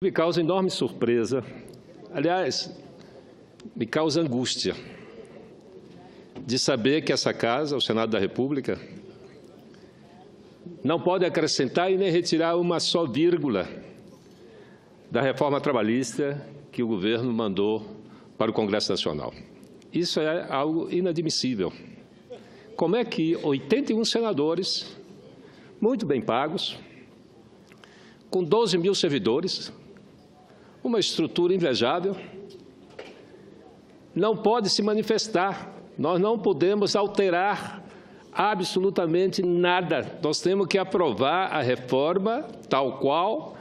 Me causa enorme surpresa, aliás, me causa angústia de saber que essa Casa, o Senado da República, não pode acrescentar e nem retirar uma só vírgula da reforma trabalhista que o governo mandou para o Congresso Nacional. Isso é algo inadmissível. Como é que 81 senadores, muito bem pagos, com 12 mil servidores, uma estrutura invejável, não pode se manifestar. Nós não podemos alterar absolutamente nada. Nós temos que aprovar a reforma tal qual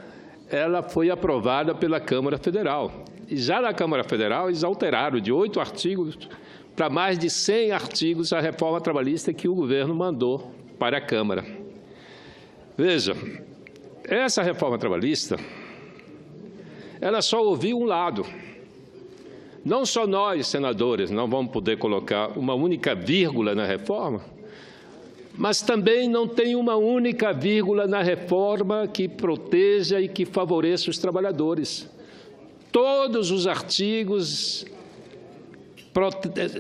ela foi aprovada pela Câmara Federal. E já na Câmara Federal, eles alteraram de 8 artigos para mais de 100 artigos a reforma trabalhista que o governo mandou para a Câmara. Veja, essa reforma trabalhista, ela só ouviu um lado. Não só nós, senadores, não vamos poder colocar uma única vírgula na reforma, mas também não tem uma única vírgula na reforma que proteja e que favoreça os trabalhadores. Todos os artigos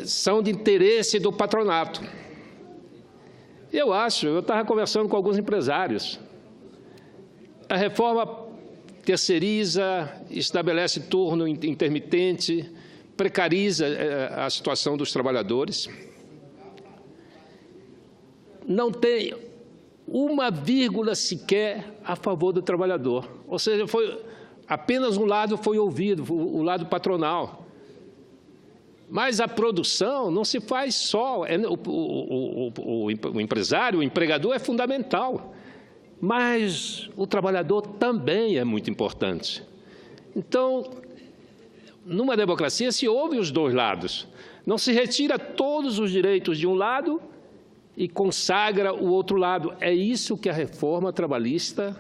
são de interesse do patronato. Eu estava conversando com alguns empresários. A reforma terceiriza, estabelece turno intermitente, precariza a situação dos trabalhadores. Não tem uma vírgula sequer a favor do trabalhador. Ou seja, apenas um lado foi ouvido, o lado patronal. Mas a produção não se faz só. O empresário, o empregador é fundamental. Mas o trabalhador também é muito importante. Então, numa democracia se ouve os dois lados. Não se retira todos os direitos de um lado e consagra o outro lado. É isso que a reforma trabalhista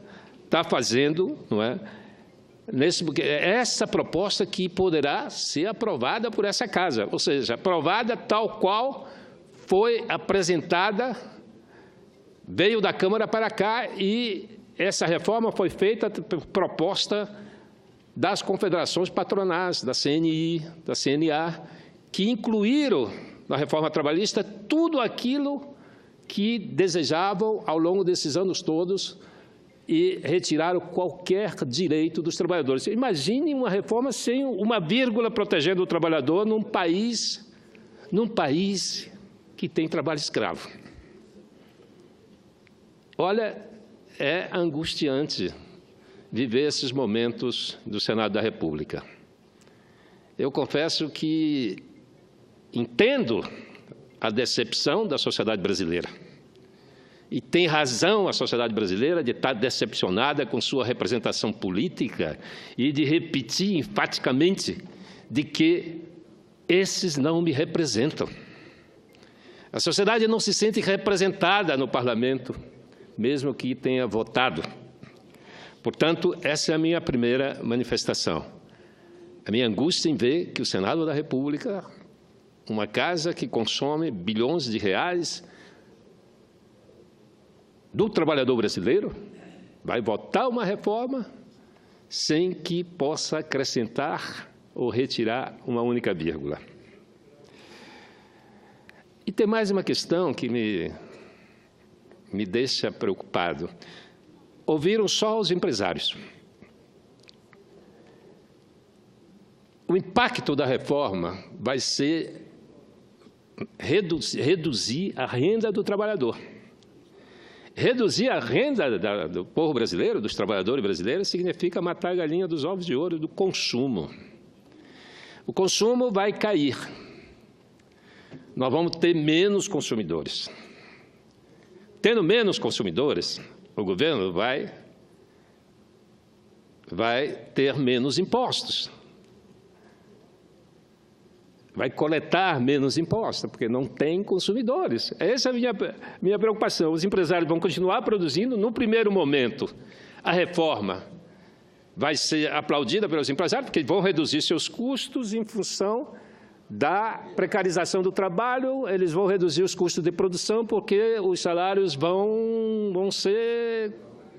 está fazendo, não é? Essa proposta que poderá ser aprovada por essa Casa, ou seja, aprovada tal qual foi apresentada, veio da Câmara para cá e essa reforma foi feita por proposta das confederações patronais, da CNI, da CNA, que incluíram na reforma trabalhista tudo aquilo que desejavam ao longo desses anos todos e retiraram qualquer direito dos trabalhadores. Imagine uma reforma sem uma vírgula protegendo o trabalhador num país que tem trabalho escravo. Olha, é angustiante viver esses momentos do Senado da República. Eu confesso que entendo a decepção da sociedade brasileira. E tem razão a sociedade brasileira de estar decepcionada com sua representação política e de repetir enfaticamente de que esses não me representam. A sociedade não se sente representada no parlamento, mesmo que tenha votado. Portanto, essa é a minha primeira manifestação. A minha angústia em ver que o Senado da República, uma casa que consome bilhões de reais do trabalhador brasileiro, vai votar uma reforma sem que possa acrescentar ou retirar uma única vírgula. E tem mais uma questão que me deixa preocupado. Ouviram só os empresários. O impacto da reforma vai ser reduzir a renda do trabalhador. Reduzir a renda do povo brasileiro, dos trabalhadores brasileiros, significa matar a galinha dos ovos de ouro do consumo. O consumo vai cair. Nós vamos ter menos consumidores. Tendo menos consumidores, o governo vai ter menos impostos. Vai coletar menos impostos, porque não tem consumidores. Essa é a minha preocupação. Os empresários vão continuar produzindo. No primeiro momento, a reforma vai ser aplaudida pelos empresários, porque vão reduzir seus custos em função da precarização do trabalho, eles vão reduzir os custos de produção, porque os salários vão ser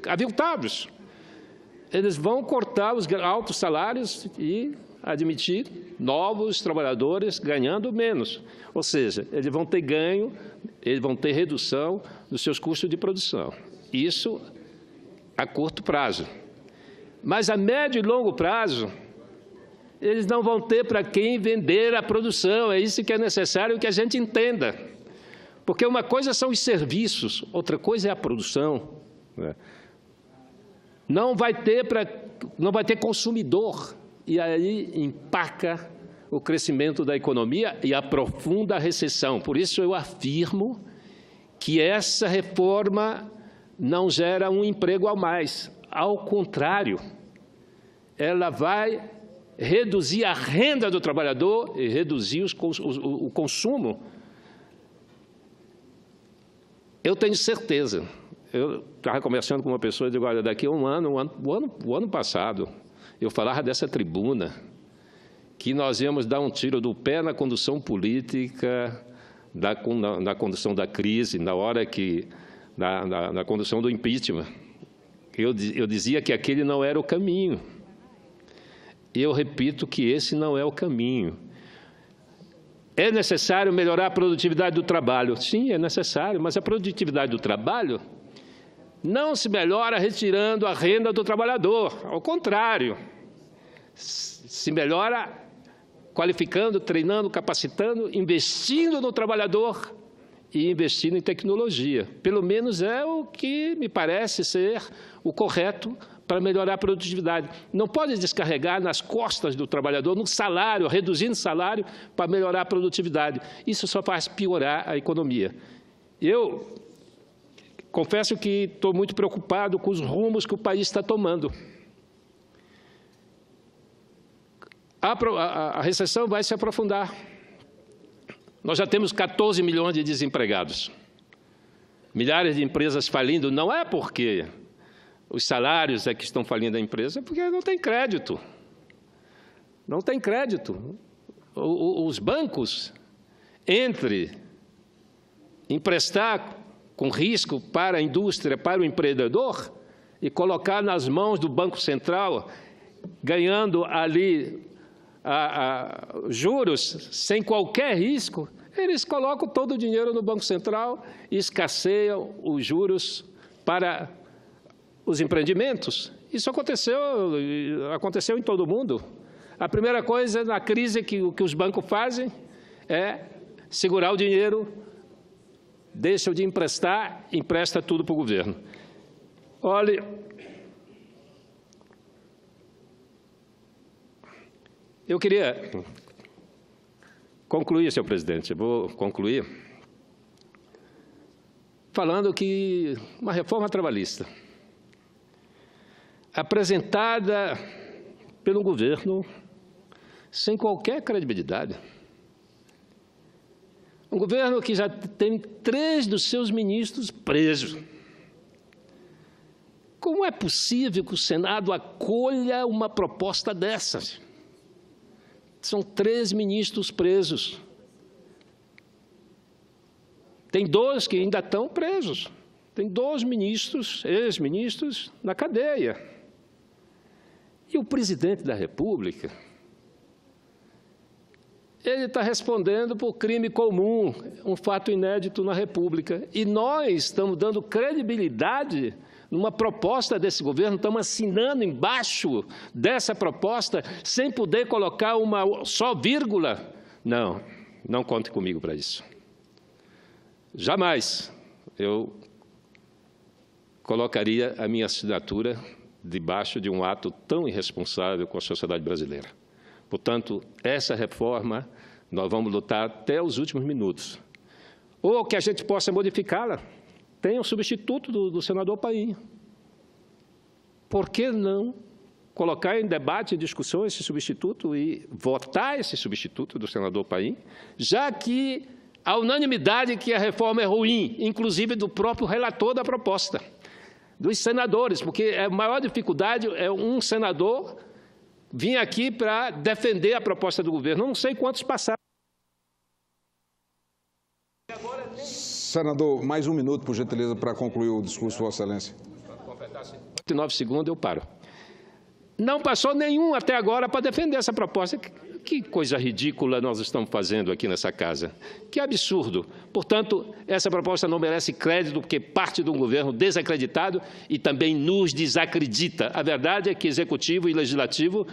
aviltados. eles vão cortar os altos salários e admitir novos trabalhadores ganhando menos. Ou seja, eles vão ter ganho, eles vão ter redução dos seus custos de produção. Isso a curto prazo. Mas a médio e longo prazo, eles não vão ter para quem vender a produção. É isso que é necessário que a gente entenda. Porque uma coisa são os serviços, outra coisa é a produção. Não vai ter consumidor. E aí empaca o crescimento da economia e aprofunda a recessão. Por isso eu afirmo que essa reforma não gera um emprego a mais. Ao contrário, ela vai reduzir a renda do trabalhador e reduzir o consumo. Eu tenho certeza. Eu estava conversando com uma pessoa e digo, olha, daqui a um ano, o ano passado, eu falava dessa tribuna que nós íamos dar um tiro do pé na condução política, na condução da crise, na hora que, na condução do impeachment. Eu dizia que aquele não era o caminho. E eu repito que esse não é o caminho. É necessário melhorar a produtividade do trabalho. Sim, é necessário, mas a produtividade do trabalho não se melhora retirando a renda do trabalhador. Ao contrário, se melhora qualificando, treinando, capacitando, investindo no trabalhador e investindo em tecnologia. Pelo menos é o que me parece ser o correto para melhorar a produtividade. Não pode descarregar nas costas do trabalhador, no salário, reduzindo o salário para melhorar a produtividade. Isso só faz piorar a economia. Eu confesso que estou muito preocupado com os rumos que o país está tomando. A recessão vai se aprofundar. Nós já temos 14 milhões de desempregados. Milhares de empresas falindo, não é porque os salários é que estão falindo a empresa, é porque não tem crédito. Não tem crédito. Os bancos, entre emprestar com risco para a indústria, para o empreendedor, e colocar nas mãos do Banco Central, ganhando ali juros sem qualquer risco, eles colocam todo o dinheiro no Banco Central e escasseiam os juros para os empreendimentos. Isso aconteceu em todo o mundo. A primeira coisa na crise que os bancos fazem é segurar o dinheiro, deixam de emprestar, empresta tudo para o governo. Olha, eu queria concluir, senhor presidente, vou concluir falando que uma reforma trabalhista apresentada pelo governo sem qualquer credibilidade, um governo que já tem 3 dos seus ministros presos. Como é possível que o Senado acolha uma proposta dessas? São 3 ministros presos. Tem 2 que ainda estão presos. Tem 2 ministros, ex-ministros, na cadeia. E o presidente da República, ele está respondendo por crime comum, um fato inédito na República. E nós estamos dando credibilidade numa proposta desse governo, estamos assinando embaixo dessa proposta, sem poder colocar uma só vírgula. Não, não conte comigo para isso. Jamais eu colocaria a minha assinatura debaixo de um ato tão irresponsável com a sociedade brasileira. Portanto, essa reforma, nós vamos lutar até os últimos minutos. Ou que a gente possa modificá-la. Tem um substituto do senador Paim. Por que não colocar em debate e discussão esse substituto e votar esse substituto do senador Paim, já que a unanimidade que a reforma é ruim, inclusive do próprio relator da proposta, dos senadores, porque a maior dificuldade é um senador vir aqui para defender a proposta do governo. Não sei quantos passaram. Senador, mais um minuto, por gentileza, para concluir o discurso, Vossa Excelência. 9 segundos, eu paro. Não passou nenhum até agora para defender essa proposta. Que coisa ridícula nós estamos fazendo aqui nessa casa. Que absurdo. Portanto, essa proposta não merece crédito, porque parte de um governo desacreditado e também nos desacredita. A verdade é que Executivo e Legislativo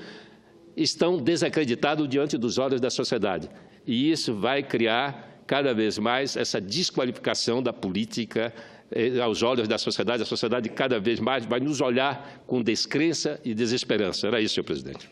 estão desacreditados diante dos olhos da sociedade. E isso vai criar cada vez mais essa desqualificação da política aos olhos da sociedade. A sociedade cada vez mais vai nos olhar com descrença e desesperança. Era isso, senhor presidente.